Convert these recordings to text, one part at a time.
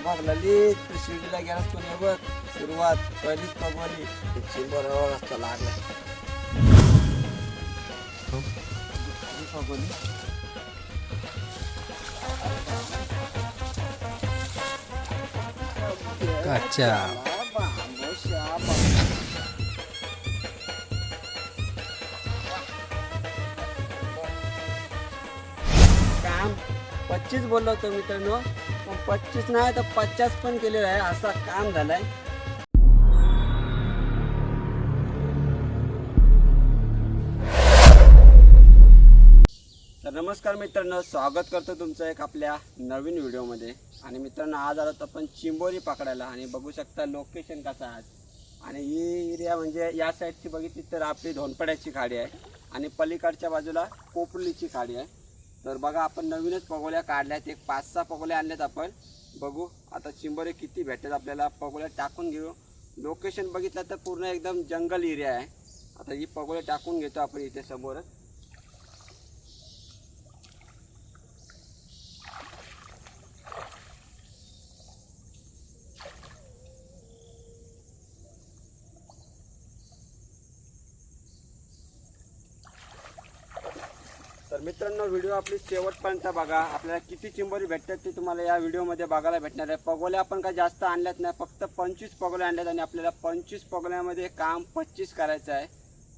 बघ ललित, तू शिर्डीला गेलास तू हे बघ, सुरुवात पहिलीच पगवली चिंबर असतं लागलं पगवली. अच्छा काम 25 बोललो होतो मित्रांनो, पण 25 नाही तर 50 पण केलेलं आहे, असा काम झालाय. तर नमस्कार मित्रांनो, स्वागत करतो तुमचं एक आपल्या नवीन व्हिडिओमध्ये. आणि मित्रांनो, आज आलो आपण चिंबोरी पकडायला आणि बघू शकता लोकेशन कसं आहे. आणि ही एरिया म्हणजे या साईडची बघितली तर आपली धोनपड्याची खाडी आहे आणि पलीकडच्या बाजूला कोपरलीची खाडी आहे. तर बघा, आपण नवीनच पगोल्या काढल्यात, एक 5-6 पगोल्या आणल्यात आपण. बघू आता चिंबोरी किती भेटतात आपल्याला, पगोल्या टाकून घेऊ. लोकेशन बघितलं तर पूर्ण एकदम जंगल एरिया आहे. आता ही पगोल्या टाकून घेतो आपण इथे समोरच. तर मित्रांनो, व्हिडिओ आपली शेवटपर्यंत बघा. आपल्याला किती चिंबोरी भेटतात ते तुम्हाला या व्हिडिओमध्ये बघायला भेटणार आहे. पगोल्या आपण काय जास्त आणल्यात नाही, फक्त 25 पगोल्या आणल्यात आणि आपल्याला 25 पगोल्यामध्ये काम 25 करायचं आहे.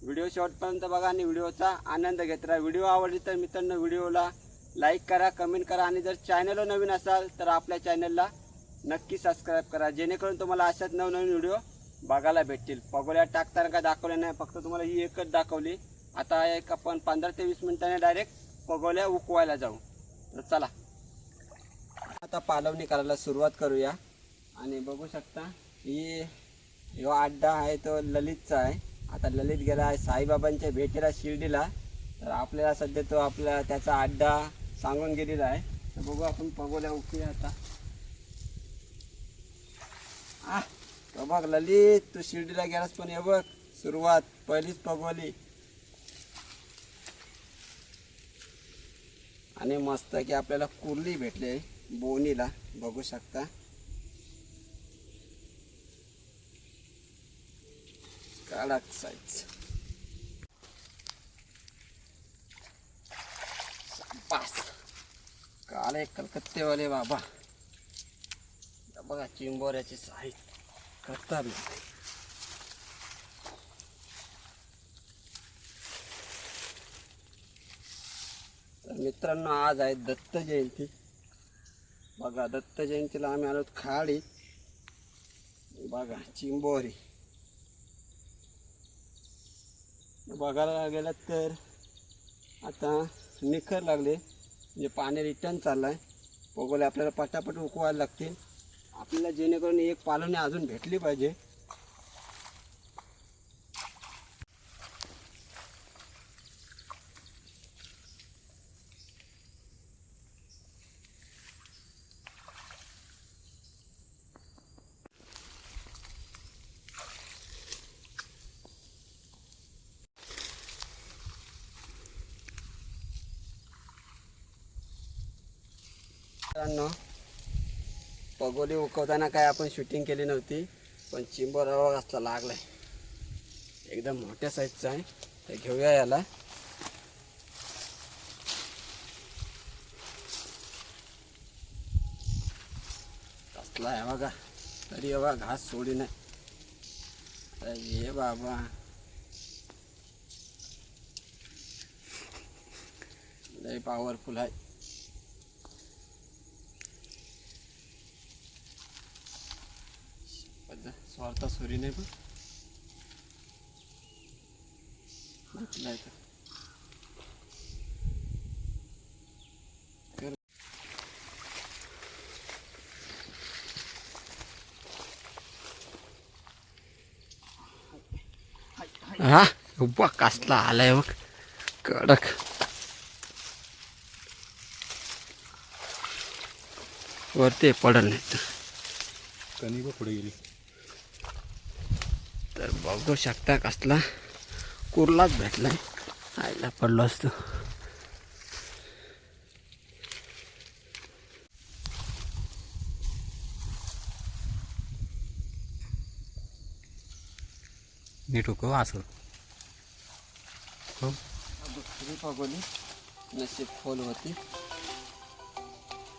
व्हिडिओ शेवटपर्यंत बघा आणि व्हिडिओचा आनंद घेत राहा. व्हिडिओ आवडली तर मित्रांनो व्हिडिओला लाईक करा, कमेंट करा आणि जर चॅनलवर नवीन असाल तर आपल्या चॅनलला नक्की सबस्क्राईब करा, जेणेकरून तुम्हाला अशाच नवनवीन व्हिडिओ बघायला भेटतील. पगोल्या टाकताना काय दाखवले नाही, फक्त तुम्हाला ही एकच दाखवली. आता एक आपण 15 ते 20 मिनिटांनी डायरेक्ट पगोल्या उकवायला जाऊ. तर चला आता पालवणी करायला सुरुवात करूया. आणि बघू शकता ही अड्डा आहे तो ललितचा आहे. आता ललित गेला आहे साईबाबांच्या भेटीला शिर्डीला, तर आपल्याला सध्या तो आपला त्याचा अड्डा सांगून गेलेला आहे. तर बघू आपण पगोल्या उकूया आता. तो बघ ललित, तू शिर्डीला गेलास पण हे बघ, सुरुवात पहिलीच पगोली. आणि मस्त की आपल्याला कुर्ली भेटले बोनीला, बघू शकता. कडक साईज पास काल एक कलकत्तेवाले बाबा. बघा चिंबोऱ्याची साईज खतरनाक. तर मित्रांनो, आज आहे दत्त जयंती. बघा दत्त जयंतीला आम्ही आलो खाडी. बघा चिंबोरी बघायला गेलं तर आता निखर लागले, म्हणजे पाणी रिटर्न चाललाय. पगोले आपल्याला पटापट उकवायला लागतील आपल्याला, जेणेकरून एक पालवणी अजून भेटली पाहिजे. मित्रांनो, पगोली उकवताना काय आपण शूटिंग केली नव्हती, पण चिंबोरा असला लागलाय, एकदम मोठ्या साईजचा आहे. तर घेऊया याला. कसला आहे बघा, तरी बघा घास सोडी नाही. ये बाबा, लय पॉवरफुल आहे. स्वार्था सुरी नाही पण हा उभा कसला आलाय बघ, कडक. वरती पडल नाही तर कणी पुढे गेली. तर बघू शकता कसला कुर्लाच भेटलाय. आयला पडलो असतो. नीट हुको असं हो. दुसरी पगोली नशीब खोल होती.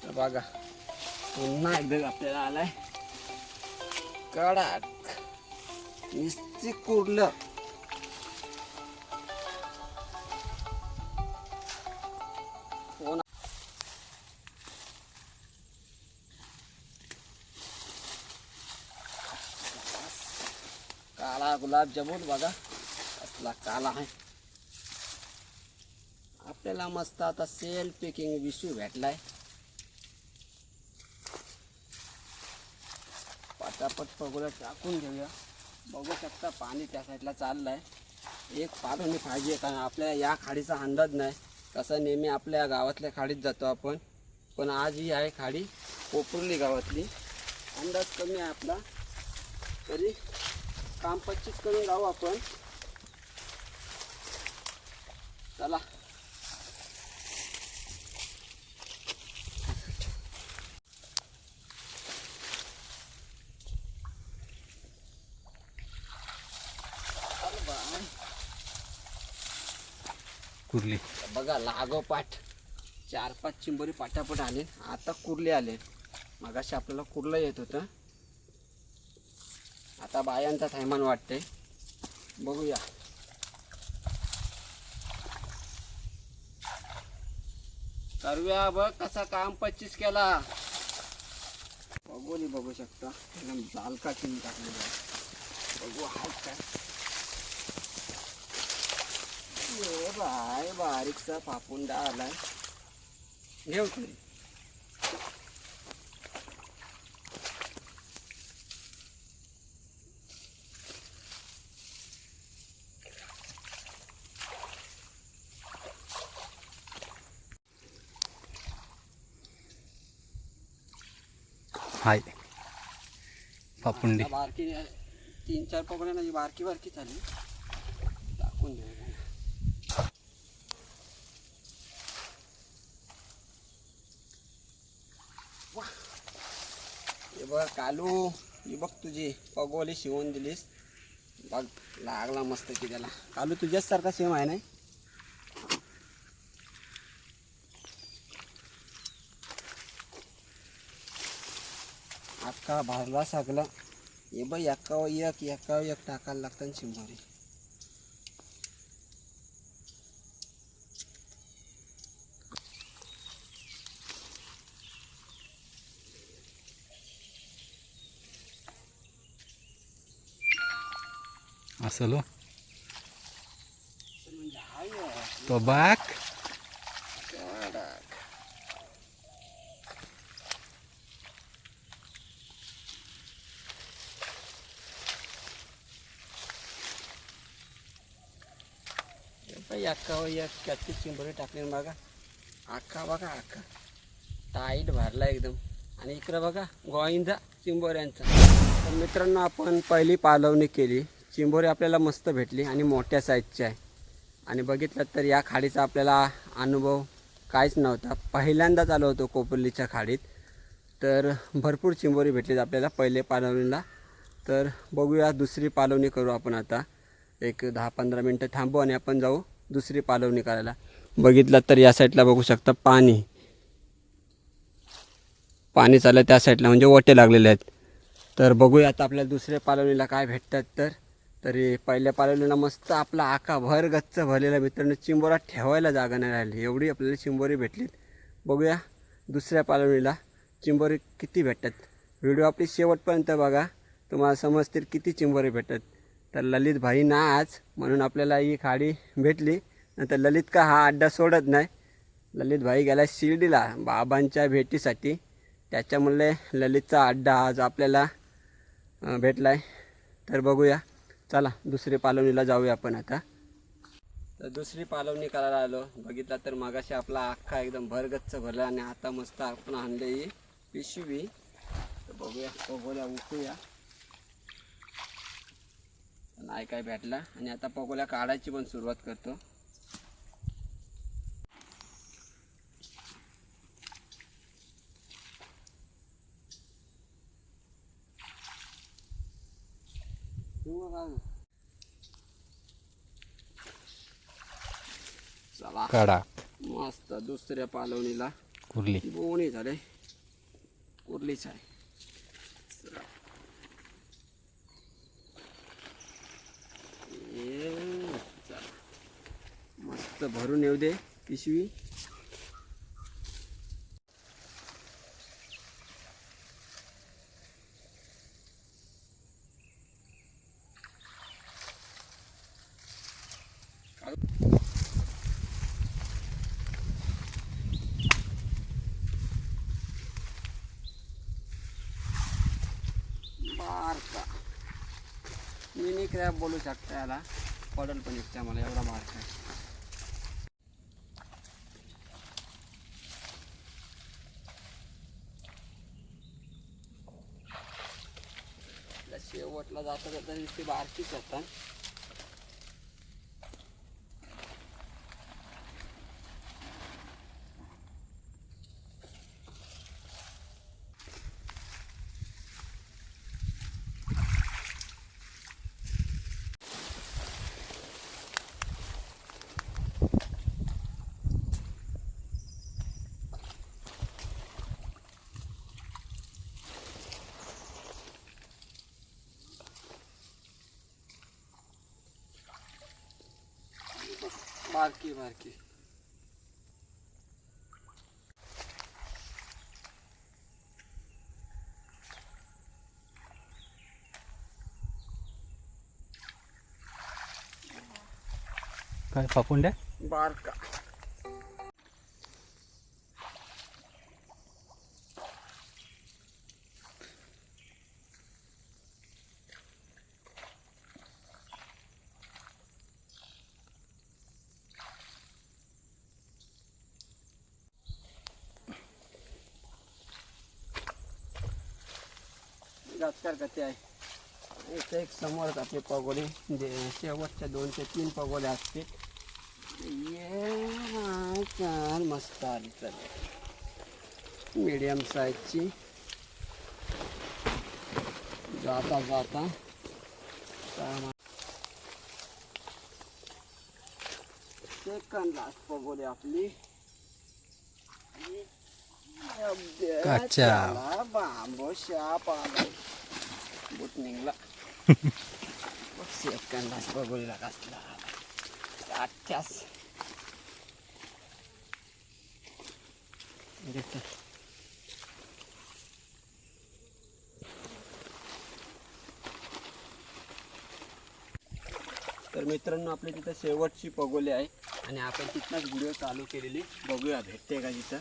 तर बघा पुन्हा एकदा आपल्याला आलाय कडक नुसती कुर्लं. काळा गुलाबजामुन बघा असला काला आहे. आपल्याला मस्त आता सेल्फ पिकिंग विशू भेटलाय. पटापट पगोला टाकून घेऊया. बघू शकता पाणी त्या साईडला चाललंय. एक पाणी पाहिजे कारण आपल्याला या खाडीचा अंदाज नाही. कसं नेहमी आपल्या गावातल्या खाडीत जातो आपण, पण आज ही आहे खाडी कोपुर्ली गावातली. अंदाज कमी आहे आपला, तरी काम 25 करून जाऊ आपण. चला कुर्ली बघा लागोपाठ 4-5 चिंबोरी पाठापट आले. आता कुर्ले आले. मगाशी आपल्याला कुर्लं येत होतं, आता बायांचा थैमान वाटते. बघूया. करूया बघ कसा काम 25 केला. बघू बघू शकता एकदम जालका चिंब टाकलेला आहे. बघू हात काय बाय बारीकसा पापुंडा आलाय. घेऊ तरी हाय पापुंडी. बारकी 3-4 पकड्या बारकी बारकी झाली. टाकून देऊ. हे बघ कालू, ही बघ तुझी पगोली शिवून दिलीस. बघ लागला मस्त की त्याला. कालू तुझ्याच सारखा सेम आहे ना. अख्खा भरला सगळा. हे बघ एकावर एक टाकायला लागतं ना शिंबोरी. असलो म्हणजे हाय तो बाक कडक. एकावर एक कच्ची चिंबोरी टाकली बघा. अख्खा बघा अख्खा टाईट भरला एकदम. आणि इकडं बघा गोविंदा चिंबोऱ्यांचा. तर मित्रांनो आपण पहिली पालवणी केली. चिंबोरी आपल्याला मस्त भेटली आणि मोठ्या साईजची आहे. आणि बघितलं तर या खाडीचा आपल्याला अनुभव काहीच नव्हता. पहिल्यांदाच आलो होतो कोपुर्लीच्या खाडीत. तर भरपूर चिंबोरी भेटलीत आपल्याला पहिले पालवणीला. तर बघूया दुसरी पालवणी करू आपण आता. एक 10-15 मिनटं थांबू आणि आपण जाऊ दुसरी पालवणी करायला. बघितलं तर या साईडला बघू शकता पाणी चाललं त्या साईडला, म्हणजे ओटे लागलेले आहेत. तर बघूया आता आपल्याला दुसऱ्या पालवणीला काय भेटतात. तरी पहिल्या पालवणीला मस्त आपला आका भर गच्च भरलेला. मित्रांनो चिंबोरा ठेवायला जागा नाही राहिली, एवढी आपल्याला चिंबोरी भेटलीत. बघूया दुसऱ्या पालवणीला चिंबोरी किती भेटतात. व्हिडिओ आपली शेवटपर्यंत बघा, तुम्हाला समजतील किती चिंबोरी भेटतात. तर ललित भाई ना आज म्हणून आपल्याला ही खाडी भेटली. नंतर ललित का हा अड्डा सोडत नाही. ललित भाई गेला शिर्डीला बाबांच्या भेटीसाठी. त्याच्यामुळे ललितचा अड्डा आज आपल्याला भेटलाय. तर बघूया चला दुसरी पालवणीला जाऊया आपण आता. तर दुसरी पालवणी करायला आलो. बघितला तर मगाशी आपला अख्खा एकदम भरगच्च भरला आणि आता मस्त आपण आणले ही पिशवी. तर बघूया पगोल्या उकळूया. नाही काय भेटला आणि आता पगोल्या काढायची पण सुरुवात करतो. वा कडा मस्त. दुसऱ्या पालवणीला कुर्ली. दोन्ही झाले, कुर्लीच आहे. चला. मस्त भरून येऊ दे पिशवी. बारका मिनी क्रॅब बोलू शकता याला. पडल पण एकट्या मला एवढा बारका आहे. शेवटला जाता जाता ती बारकीच होतात. बारकी बारकी. काय पापुंड्या. बारका गाजकार कथे आहे. इथे एक समोरच आपले पगोले जे शेवटच्या 2 ते 3 पगोले असतील. ये चाल मस्त आली. चल मीडियम साईजची. जाता जाता सेकंड लास्ट पगोले आपली. काचा. बांबो शाप आला. बुट निघला. सेकंड लास्ट पगोलीला घातला. आठ्यास तर मित्रांनो आपल्या तिथं शेवटची पगोली आहे आणि आपण तिथनंच व्हिडिओ चालू केलेली. बघूया भेटते का तिथं.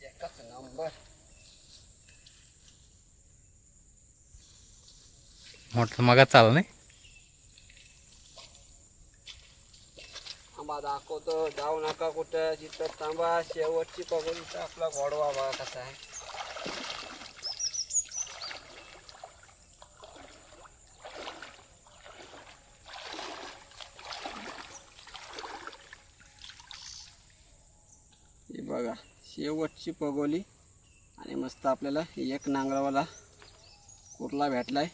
एकच नंबर. मोठं मगा चालू नाही. थांबा दाखवतो. जाऊ नका कुठं. जिथं थांबा. शेवटची पगोलीचा आपला गोडवा बघा कसा आहे. हे बघा शेवटची पगोली आणि मस्त आपल्याला एक नांगरावाला कुर्ला भेटलाय.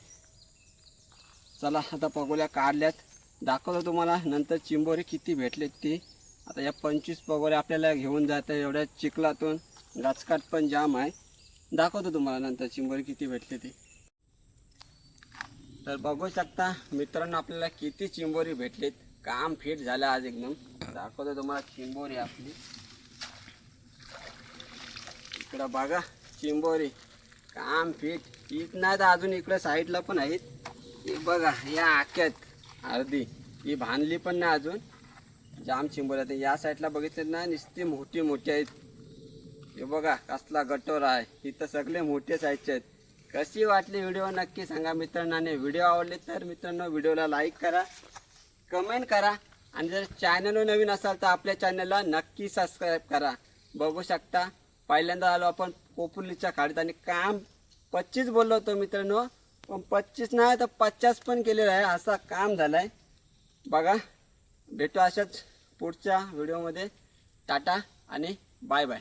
चला आता पगोल्या काढल्यात. दाखवतो तुम्हाला नंतर चिंबोरी किती भेटलेत ती. आता या 25 पगोल्या आपल्याला घेऊन जात आहे एवढ्या चिखलातून. गाचकाट पण जाम आहे. दाखवतो तुम्हाला नंतर चिंबोरी किती भेटले ती. तर बघू शकता मित्रांनो आपल्याला किती चिंबोरी भेटलेत. काम फिट झालं आज एकदम. दाखवतो तुम्हाला चिंबोरी आपली. इकडं बघा चिंबोरी काम फिट. हीच नाही तर अजून इकडं साईडला पण आहेत. हे बघा या आक्यात अर्धी ही भांडली पण नाही अजून. जाम चिंबोरी आहेत. या साईडला बघितलं ना नुसती मोठी मोठी आहेत. हे बघा कसला गटोर आहे. इथं सगळे मोठे साईजचे आहेत. कशी वाटली व्हिडिओ नक्की सांगा मित्रांनो. आणि व्हिडिओ आवडले तर मित्रांनो व्हिडिओला लाईक करा, कमेंट करा आणि जर चॅनलवर नवीन असाल तर आपल्या चॅनलला नक्की सबस्क्राईब करा. बघू शकता पहिल्यांदा आलो आपण कोपुर्लीच्या खाडीत आणि काम 25 बोललो होतो मित्रांनो. पण 25 नाही तर 50 पण केलेलं आहे, असा काम झालाय बघा. भेटू अशाच पुढच्या व्हिडिओमध्ये. टाटा आणि बाय बाय.